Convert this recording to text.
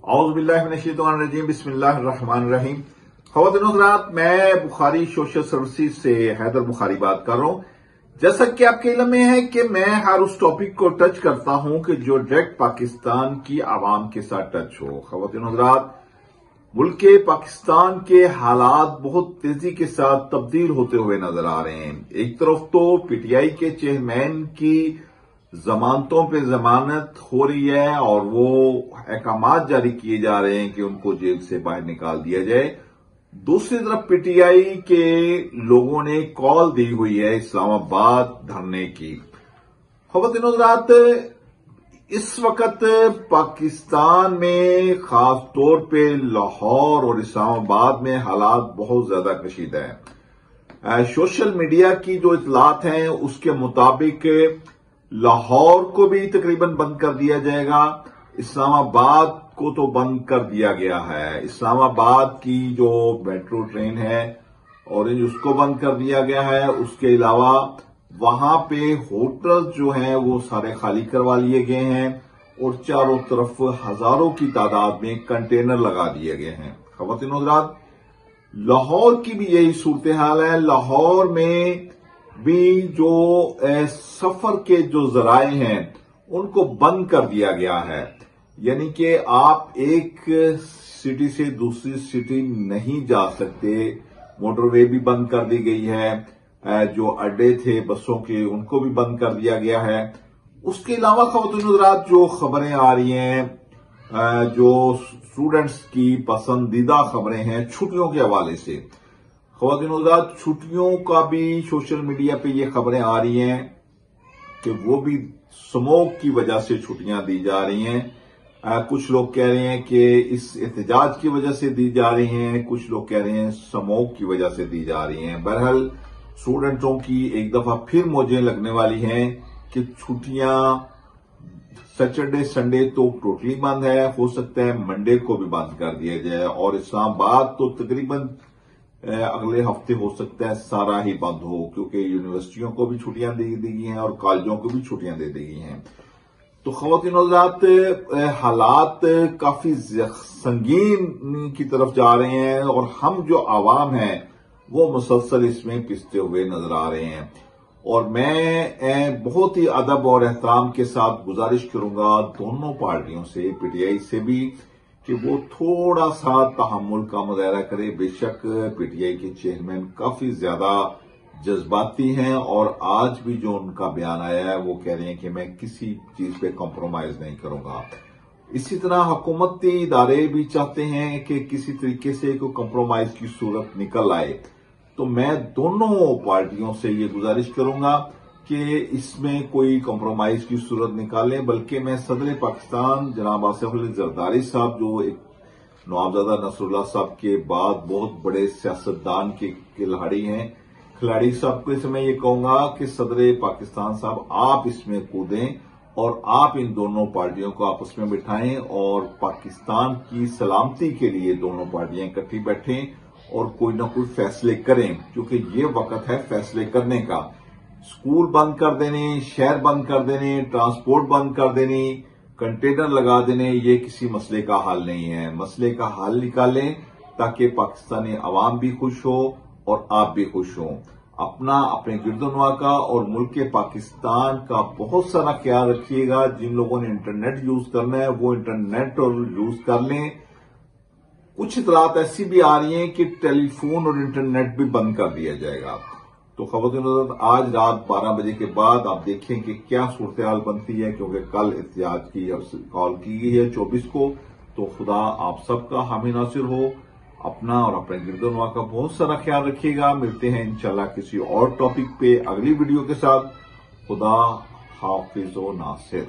اعوذ باللہ من الشیطان الرجیم بسم اللہ الرحمن الرحیم۔ خواتین و حضرات، میں بخاری سوشل سروسز سے حیدر بخاری بات کر رہا ہوں۔ جیسا کہ آپ کے علم میں ہے کہ میں ہر اس ٹاپک کو ٹچ کرتا ہوں کہ جو ڈائریکٹ پاکستان کی عوام کے ساتھ ٹچ ہو۔ خواتین و حضرات، ملک پاکستان کے حالات بہت تیزی کے ساتھ تبدیل ہوتے ہوئے نظر آ رہے ہیں۔ ایک طرف تو پی ٹی آئی کے چیئرمین کی ضمانتوں پہ ضمانت ہو رہی ہے اور وہ احکامات جاری کیے جا رہے ہیں کہ ان کو جیل سے باہر نکال دیا جائے۔ دوسری طرف پی ٹی آئی کے لوگوں نے کال دی ہوئی ہے اسلام آباد دھرنے کی۔ خواتین و حضرات، اس وقت پاکستان میں خاص طور پہ لاہور اور اسلام آباد میں حالات بہت زیادہ کشیدہ ہیں۔ سوشل میڈیا کی جو اطلاعات ہیں اس کے مطابق لاہور کو بھی تقریباً بند کر دیا جائے گا، اسلام آباد کو تو بند کر دیا گیا ہے۔ اسلام آباد کی جو میٹرو ٹرین ہے اورنج اس کو بند کر دیا گیا ہے۔ اس کے علاوہ وہاں پہ ہوٹل جو ہیں وہ سارے خالی کروا لیے گئے ہیں اور چاروں طرف ہزاروں کی تعداد میں کنٹینر لگا دیے گئے ہیں۔ خواتین و حضرات، لاہور کی بھی یہی صورتحال ہے۔ لاہور میں بھی جو سفر کے جو ذرائع ہیں ان کو بند کر دیا گیا ہے، یعنی کہ آپ ایک سٹی سے دوسری سٹی نہیں جا سکتے۔ موٹر وے بھی بند کر دی گئی ہے، جو اڈے تھے بسوں کے ان کو بھی بند کر دیا گیا ہے۔ اس کے علاوہ خواتین حضرات، جو خبریں آ رہی ہیں، جو اسٹوڈنٹس کی پسندیدہ خبریں ہیں چھٹیوں کے حوالے سے، خواتین حضرات چھٹیوں کا بھی سوشل میڈیا پہ یہ خبریں آ رہی ہیں کہ وہ بھی سموگ کی وجہ سے چھٹیاں دی جا رہی ہیں۔ کچھ لوگ کہہ رہے ہیں کہ اس احتجاج کی وجہ سے دی جا رہی ہیں، کچھ لوگ کہہ رہے ہیں سموگ کی وجہ سے دی جا رہی ہیں۔ بہرحال اسٹوڈنٹوں کی ایک دفعہ پھر موجیں لگنے والی ہیں کہ چھٹیاں سیٹرڈے سنڈے تو ٹوٹلی بند ہے، ہو سکتا ہے منڈے کو بھی بند کر دیا جائے، اور اسلام آباد تو تقریباً اگلے ہفتے ہو سکتا ہے سارا ہی بند ہو، کیونکہ یونیورسٹیوں کو بھی چھٹیاں دے دی گئی ہیں اور کالجوں کو بھی چھٹیاں دے دی گئی ہیں۔ تو خواتین حضرات، حالات کافی سنگین کی طرف جا رہے ہیں اور ہم جو عوام ہیں وہ مسلسل اس میں پستے ہوئے نظر آ رہے ہیں۔ اور میں بہت ہی ادب اور احترام کے ساتھ گزارش کروں گا دونوں پارٹیوں سے، پی ٹی آئی سے بھی، کہ وہ تھوڑا سا تحمل کا مظاہرہ کرے۔ بے شک پی ٹی آئی کے چیئرمین کافی زیادہ جذباتی ہیں اور آج بھی جو ان کا بیان آیا ہے وہ کہہ رہے ہیں کہ میں کسی چیز پہ کمپرومائز نہیں کروں گا۔ اسی طرح حکومتی ادارے بھی چاہتے ہیں کہ کسی طریقے سے کوئی کمپرومائز کی صورت نکل آئے۔ تو میں دونوں پارٹیوں سے یہ گزارش کروں گا کہ اس میں کوئی کمپرومائز کی صورت نکالیں، بلکہ میں صدر پاکستان جناب آصف علی زرداری صاحب، جو ایک نوابزادہ نصر اللہ صاحب کے بعد بہت بڑے سیاستدان کے کھلاڑی صاحب کو اس میں یہ کہوں گا کہ صدر پاکستان صاحب آپ اس میں کودیں اور آپ ان دونوں پارٹیوں کو آپس میں بٹھائیں اور پاکستان کی سلامتی کے لیے دونوں پارٹیاں اکٹھی بیٹھیں اور کوئی نہ کوئی فیصلے کریں، کیونکہ یہ وقت ہے فیصلے کرنے کا۔ اسکول بند کر دینے، شہر بند کر دینے، ٹرانسپورٹ بند کر دینے، کنٹینر لگا دینے، یہ کسی مسئلے کا حل نہیں ہے۔ مسئلے کا حل نکالیں تاکہ پاکستانی عوام بھی خوش ہو اور آپ بھی خوش ہوں۔ اپنے گرد و نواح کا اور ملک پاکستان کا بہت سارا خیال رکھیے گا۔ جن لوگوں نے انٹرنیٹ یوز کرنا ہے وہ انٹرنیٹ اور یوز کر لیں۔ کچھ اطلاعات ایسی بھی آ رہی ہیں کہ ٹیلی فون اور انٹرنیٹ بھی بند کر دیا جائے گا۔ تو خواتین حضرات، آج رات 12 بجے کے بعد آپ دیکھیں کہ کیا صورتحال بنتی ہے، کیونکہ کل احتجاج کی کال کی گئی ہے 24 کو۔ تو خدا آپ سب کا حامی ناصر ہو۔ اپنا اور اپنے گرد و نواح کا بہت سارا خیال رکھیے گا۔ ملتے ہیں انشاءاللہ کسی اور ٹاپک پہ اگلی ویڈیو کے ساتھ۔ خدا حافظ و ناصر۔